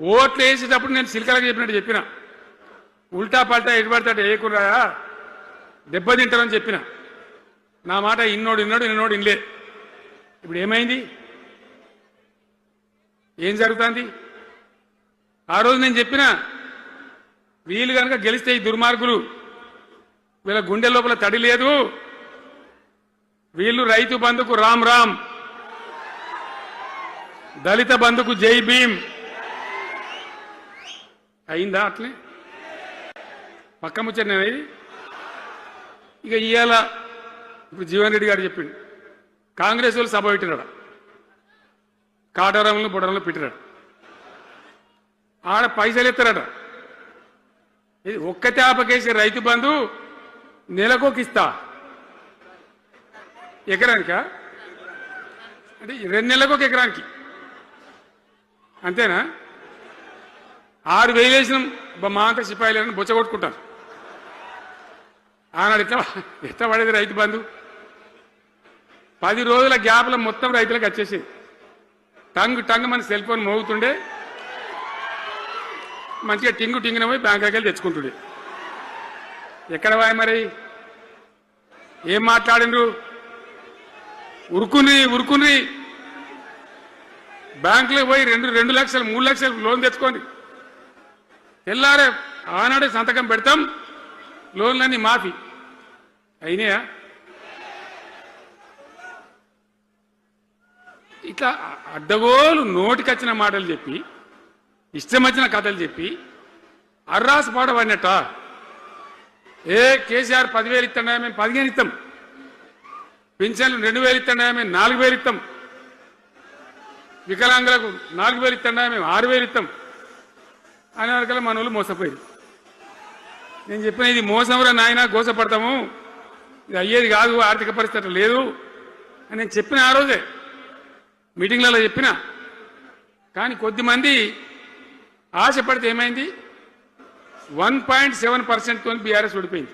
ఓట్లు వేసేటప్పుడు నేను సిల్కలకు చెప్పినట్టు చెప్పిన ఉల్టా పల్టా ఎటుపడతాడు వేయకుండా దెబ్బతింటారని చెప్పిన నా మాట ఇన్నోడు ఇనలే ఇప్పుడు ఏమైంది ఏం జరుగుతుంది ఆ రోజు నేను చెప్పిన వీళ్ళు కనుక గెలిస్తే ఈ దుర్మార్గులు వీళ్ళ గుండె లోపల తడి లేదు వీళ్ళు రైతు బంధుకు రామ్ రామ్ దళిత బంధుకు జై భీమ్ అయిందా అట్లే పక్క ముచ్చట ఇది ఇక ఇవాళ ఇప్పుడు జీవన్ రెడ్డి గారు చెప్పిండు కాంగ్రెస్ వాళ్ళు సభ పెట్టినాడు కాటారంలో బుడరంలో పెట్టినాడు ఆడ పైసలు ఎత్తారట ఇది ఒక్క తేపకేసి రైతు బంధు నెలకొకిస్తా ఎకరానికా అంటే 2 నెలలకు ఒక ఎకరానికి అంతేనా 6,000 వేసినాం మా అంతా సిపాయిలని బొచ్చ కొట్టుకుంటాను ఆనాడు ఎట్లా పడేది రైతు బంధు 10 రోజుల గ్యాప్లో మొత్తం రైతులకు వచ్చేసింది టంగ్ మన సెల్ ఫోన్ మోగుతుండే మంచిగా టింగున పోయి బ్యాంకుకి వెళ్ళి తెచ్చుకుంటుండే ఎక్కడ వాయి మరి ఏం మాట్లాడినరు ఉరుకుని బ్యాంకులో పోయి 2 లక్షలు 3 లక్షలు లోన్ తెచ్చుకోండి తెల్లారే ఆనాడే సంతకం పెడతాం లోన్లన్నీ మాఫీ అయినాయా ఇట్లా అడ్డగోలు నోటికొచ్చిన మాటలు చెప్పి ఇష్టం వచ్చిన కథలు చెప్పి అర్రాసు పాట పడినట్ట కేసీఆర్ 10,000 ఇస్తాడా మేము 15 ఇస్తాం పింఛన్లు 2,000 ఇస్తాడా మేము 4,000 ఇస్తాం వికలాంగులకు 4,000 ఇస్తాడా మేము 6,000 ఇస్తాం అనే వరకల్లా మన వాళ్ళు మోసపోయింది నేను చెప్పిన ఇది మోసంరా నాయన గోసపడతాము ఇది అయ్యేది కాదు ఆర్థిక పరిస్థితి లేదు అని నేను చెప్పిన ఆ రోజే మీటింగ్లలో చెప్పిన కానీ కొద్దిమంది ఆశపడితే ఏమైంది 1.7% తో బీఆర్ఎస్ ఓడిపోయింది